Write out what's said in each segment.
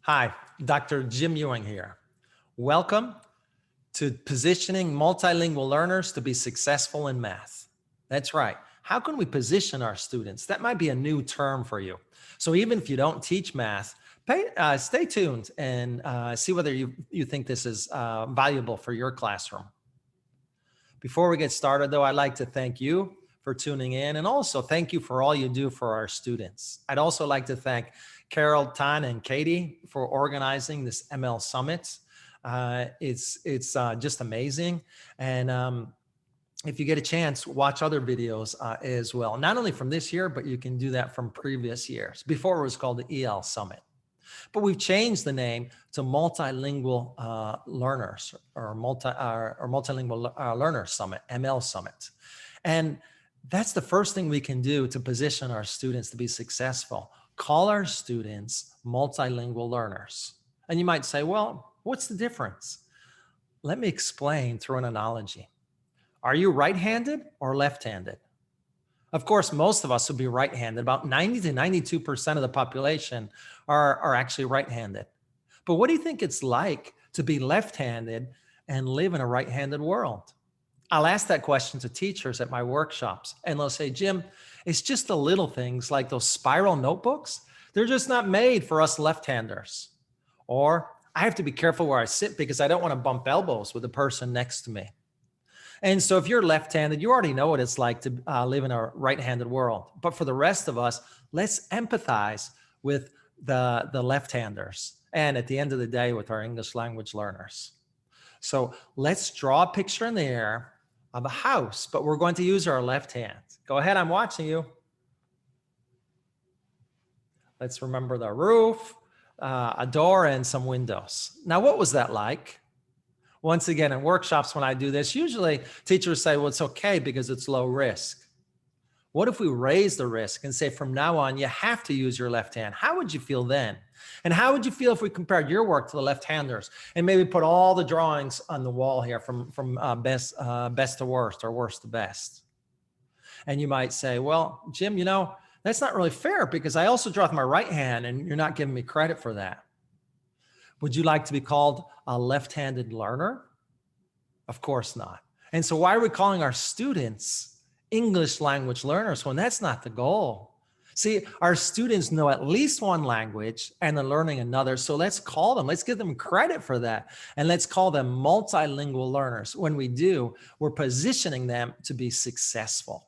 Hi, Dr. Jim Ewing here. Welcome to positioning multilingual learners to be successful in math. That's right. How can we position our students? That might be a new term for you. So even if you don't teach math, stay tuned and see whether you think this is valuable for your classroom. Before we get started, though, I'd like to thank you for tuning in and also thank you for all you do for our students. I'd also like to thank Carol, Tan, and Katie for organizing this ML Summit. It's just amazing. And if you get a chance, watch other videos as well. Not only from this year, but you can do that from previous years. Before it was called the EL Summit. But we've changed the name to Multilingual Learners or Multilingual Learners Summit, ML Summit. And that's the first thing we can do to position our students to be successful. Call our students multilingual learners. And you might say, well, what's the difference? Let me explain through an analogy. Are you right-handed or left-handed? Of course, most of us would be right-handed. About 90 to 92% of the population are actually right-handed. But what do you think it's like to be left-handed and live in a right-handed world? I'll ask that question to teachers at my workshops, and they'll say, Jim, it's just the little things like those spiral notebooks. They're just not made for us left-handers. Or I have to be careful where I sit because I don't want to bump elbows with the person next to me. And so if you're left-handed, you already know what it's like to live in a right-handed world. But for the rest of us, let's empathize with the left-handers and at the end of the day with our English language learners. So let's draw a picture in the air of a house, but we're going to use our left hand. Go ahead, I'm watching you. Let's remember the roof, a door, and some windows. Now, what was that like? Once again, in workshops, when I do this, usually teachers say, well, it's okay because it's low risk. What if we raise the risk and say from now on, you have to use your left hand? How would you feel then? And how would you feel if we compared your work to the left-handers and maybe put all the drawings on the wall here from best to worst or worst to best? And you might say, well, Jim, you know, that's not really fair because I also draw with my right hand and you're not giving me credit for that. Would you like to be called a left-handed learner? Of course not. And so why are we calling our students English language learners when that's not the goal? See, our students know at least one language and they're learning another. So let's call them, let's give them credit for that. And let's call them multilingual learners. When we do, we're positioning them to be successful.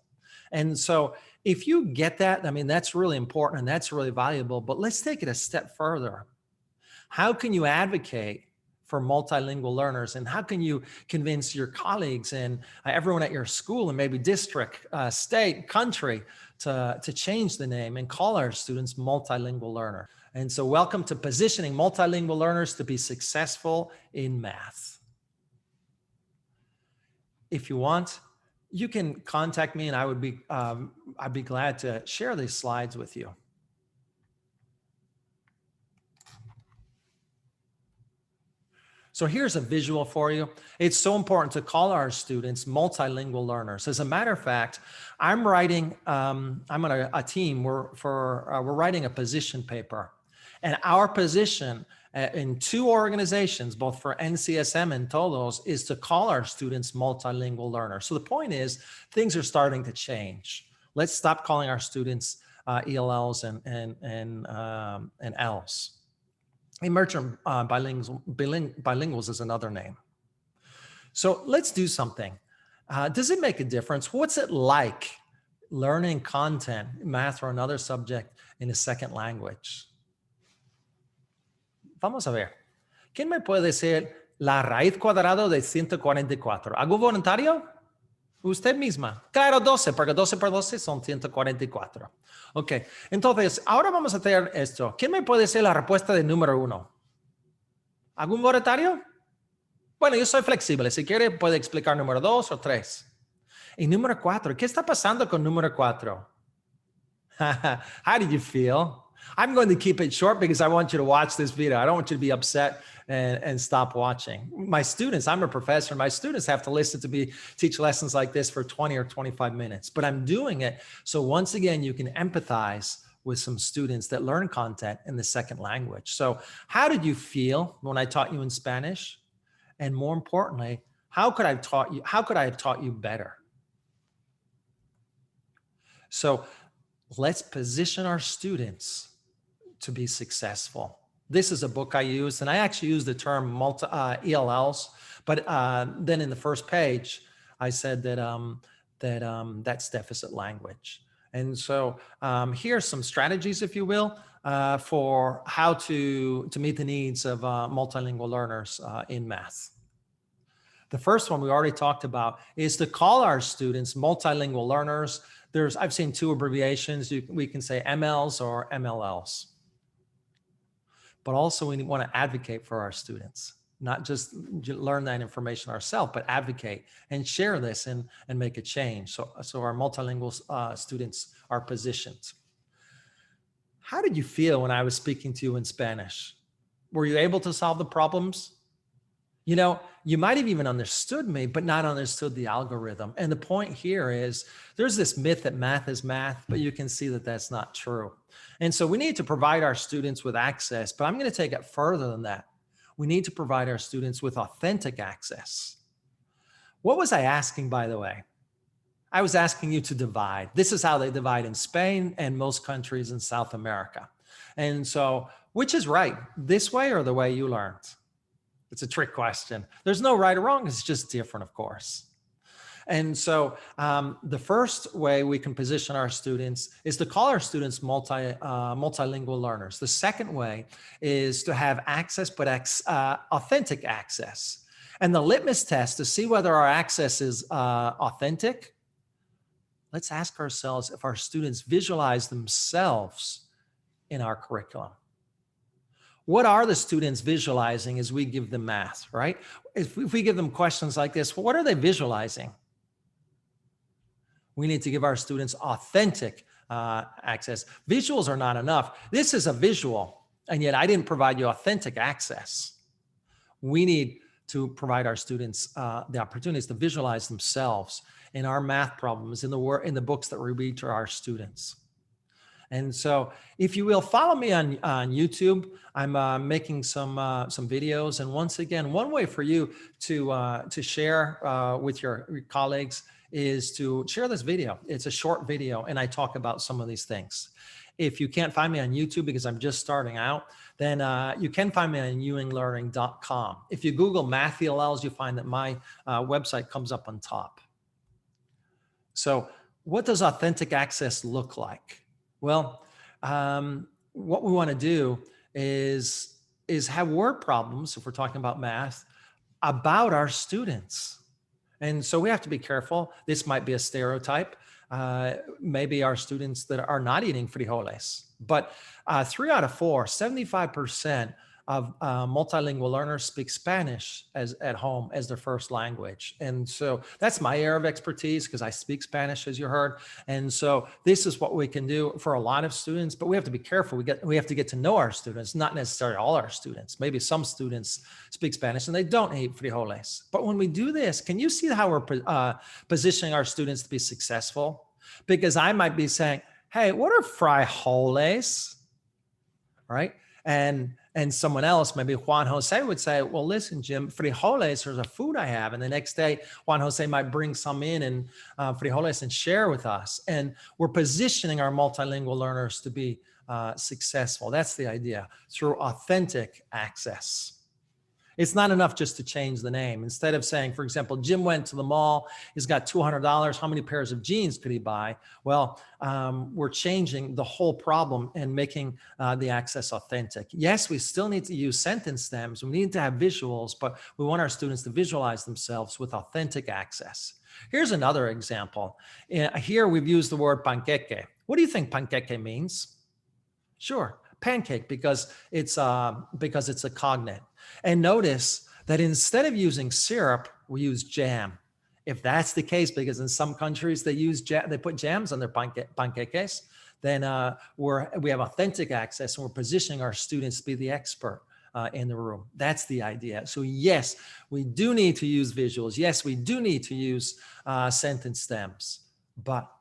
And so if you get that, I mean, that's really important and that's really valuable, but let's take it a step further. How can you advocate for multilingual learners? And how can you convince your colleagues and everyone at your school and maybe district, state, country to change the name and call our students multilingual learner? And so welcome to positioning multilingual learners to be successful in math. If you want, you can contact me and I'd be glad to share these slides with you. So here's a visual for you. It's so important to call our students multilingual learners. As a matter of fact, I'm writing, I'm on a team, we're writing a position paper. And our position in two organizations, both for NCSM and Todos, is to call our students multilingual learners. So the point is, things are starting to change. Let's stop calling our students ELLs and ELLs. Emergent bilinguals is another name. So let's do something. Does it make a difference? What's it like learning content, math or another subject in a second language? Vamos a ver. ¿Quién me puede decir la raíz cuadrada de 144? ¿Algún voluntario? Usted misma. Claro, 12, porque 12 por 12 son 144. Ok, entonces, ahora vamos a hacer esto. ¿Quién me puede decir la respuesta del número 1? ¿Algún voluntario? Bueno, yo soy flexible. Si quiere, puede explicar número 2 o 3. Y número 4, ¿qué está pasando con número 4? How did you feel? I'm going to keep it short because I want you to watch this video. I don't want you to be upset and stop watching. My students, I'm a professor, my students have to listen to me teach lessons like this for 20 or 25 minutes, but I'm doing it so once again, you can empathize with some students that learn content in the second language. So how did you feel when I taught you in Spanish? And more importantly, how could I have taught you better? So let's position our students to be successful. This is a book I used, and I actually used the term ELLs, but then in the first page, I said that that's deficit language. And so here's some strategies, if you will, for how to meet the needs of multilingual learners in math. The first one we already talked about is to call our students multilingual learners. I've seen two abbreviations. We can say MLs or MLLs. But also we want to advocate for our students, not just learn that information ourselves, but advocate and share this and make a change. So our multilingual students are positioned. How did you feel when I was speaking to you in Spanish? Were you able to solve the problems? You know, you might have even understood me, but not understood the algorithm. And the point here is there's this myth that math is math, but you can see that that's not true. And so we need to provide our students with access, but I'm going to take it further than that. We need to provide our students with authentic access. What was I asking, by the way? I was asking you to divide. This is how they divide in Spain and most countries in South America. And so, which is right, this way or the way you learned? It's a trick question. There's no right or wrong. It's just different, of course. And so the first way we can position our students is to call our students multilingual learners. The second way is to have access, but authentic access. And the litmus test to see whether our access is authentic, let's ask ourselves if our students visualize themselves in our curriculum. What are the students visualizing as we give them math, right? If we give them questions like this, well, what are they visualizing? We need to give our students authentic access. Visuals are not enough. This is a visual, and yet I didn't provide you authentic access. We need to provide our students the opportunities to visualize themselves in our math problems, in the books that we read to our students. And so if you will follow me on YouTube, I'm making some videos. And once again, one way for you to share with your colleagues is to share this video. It's a short video and I talk about some of these things. If you can't find me on YouTube because I'm just starting out, then you can find me on ewinglearning.com. If you Google math ELLs, you find that my website comes up on top. So what does authentic access look like? Well, what we want to do is have word problems, if we're talking about math, about our students. And so we have to be careful. This might be a stereotype. Maybe our students that are not eating frijoles, but 3 out of 4, 75% of multilingual learners speak Spanish at home as their first language. And so that's my area of expertise because I speak Spanish, as you heard. And so this is what we can do for a lot of students, but we have to be careful. We have to get to know our students, not necessarily all our students. Maybe some students speak Spanish and they don't eat frijoles. But when we do this, can you see how we're positioning our students to be successful? Because I might be saying, hey, what are frijoles? All right. And someone else, maybe Juan Jose would say, well, listen, Jim, frijoles are a food I have. And the next day, Juan Jose might bring some in and frijoles and share with us. And we're positioning our multilingual learners to be successful. That's the idea, through authentic access. It's not enough just to change the name. Instead of saying, for example, Jim went to the mall, he's got $200. How many pairs of jeans could he buy? Well, we're changing the whole problem and making the access authentic. Yes, we still need to use sentence stems. We need to have visuals, but we want our students to visualize themselves with authentic access. Here's another example. Here we've used the word panqueque. What do you think panqueque means? Sure, pancake, because it's a cognate. And notice that instead of using syrup, we use jam. If that's the case, because in some countries they put jams on their panqueques, then we have authentic access and we're positioning our students to be the expert in the room. That's the idea. So yes, we do need to use visuals. Yes, we do need to use sentence stems, but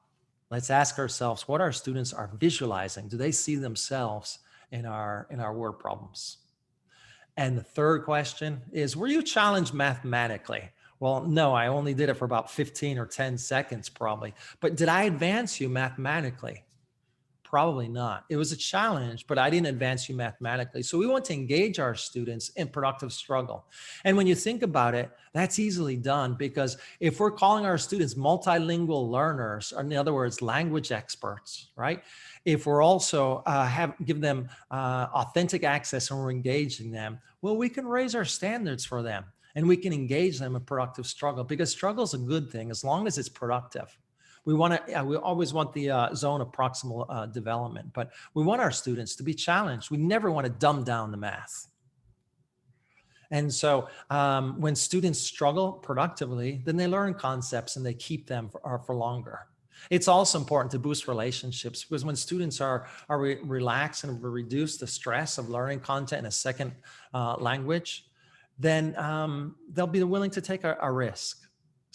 Let's ask ourselves what our students are visualizing. Do they see themselves in our word problems? And the third question is, were you challenged mathematically? Well, no, I only did it for about 15 or 10 seconds probably. But did I advance you mathematically? Probably not. It was a challenge, but I didn't advance you mathematically. So we want to engage our students in productive struggle. And when you think about it, that's easily done, because if we're calling our students multilingual learners, or in other words, language experts, right? If we're also give them authentic access and we're engaging them, well, we can raise our standards for them and we can engage them in productive struggle, because struggle is a good thing as long as it's productive. We always want the zone of proximal development, but we want our students to be challenged. We never want to dumb down the math. And so when students struggle productively, then they learn concepts and they keep them for longer. It's also important to boost relationships, because when students are relaxed and reduce the stress of learning content in a second language, then they'll be willing to take a risk.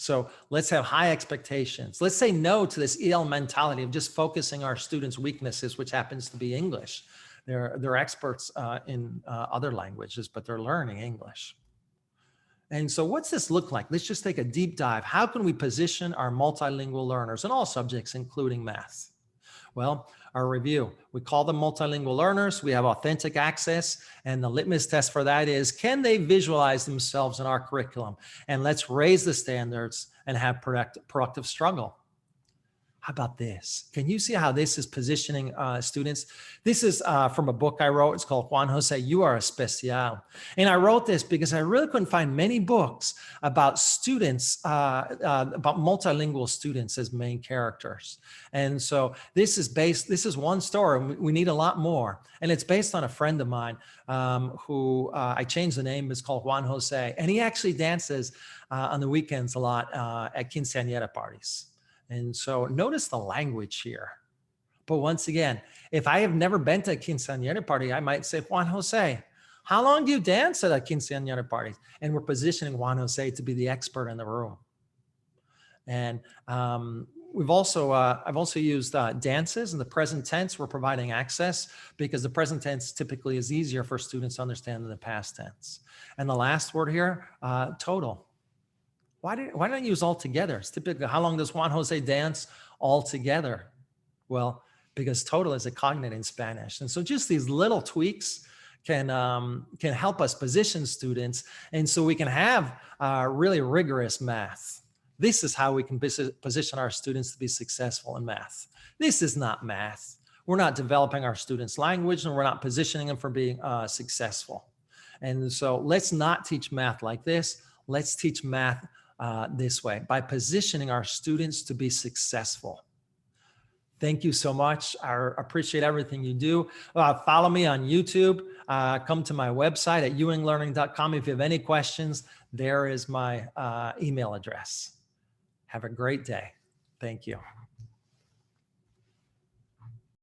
So let's have high expectations. Let's say no to this EL mentality of just focusing our students' weaknesses, which happens to be English. They're experts in other languages, but they're learning English. And so what's this look like? Let's just take a deep dive. How can we position our multilingual learners in all subjects, including math? Well, our review, we call them multilingual learners. We have authentic access. And the litmus test for that is, can they visualize themselves in our curriculum? And let's raise the standards and have productive struggle. How about this? Can you see how this is positioning students? This is from a book I wrote. It's called Juan Jose, You Are Especial. And I wrote this because I really couldn't find many books about students, about multilingual students as main characters. And so this is one story. We need a lot more. And it's based on a friend of mine who I changed the name. It's called Juan Jose. And he actually dances on the weekends a lot at quinceañera parties. And so notice the language here. But once again, if I have never been to a quinceañera party, I might say, Juan Jose, how long do you dance at a quinceañera party? And we're positioning Juan Jose to be the expert in the room. And I've also used dances in the present tense. We're providing access because the present tense typically is easier for students to understand than the past tense. And the last word here, total. Why don't I use all together? It's typically, how long does Juan Jose dance all together? Well, because total is a cognate in Spanish. And so just these little tweaks can help us position students. And so we can have really rigorous math. This is how we can position our students to be successful in math. This is not math. We're not developing our students' language, and we're not positioning them for being successful. And so let's not teach math like this. Let's teach math this way, by positioning our students to be successful. Thank you so much. I appreciate everything you do. Follow me on YouTube. Come to my website at ewinglearning.com. If you have any questions, there is my email address. Have a great day. Thank you.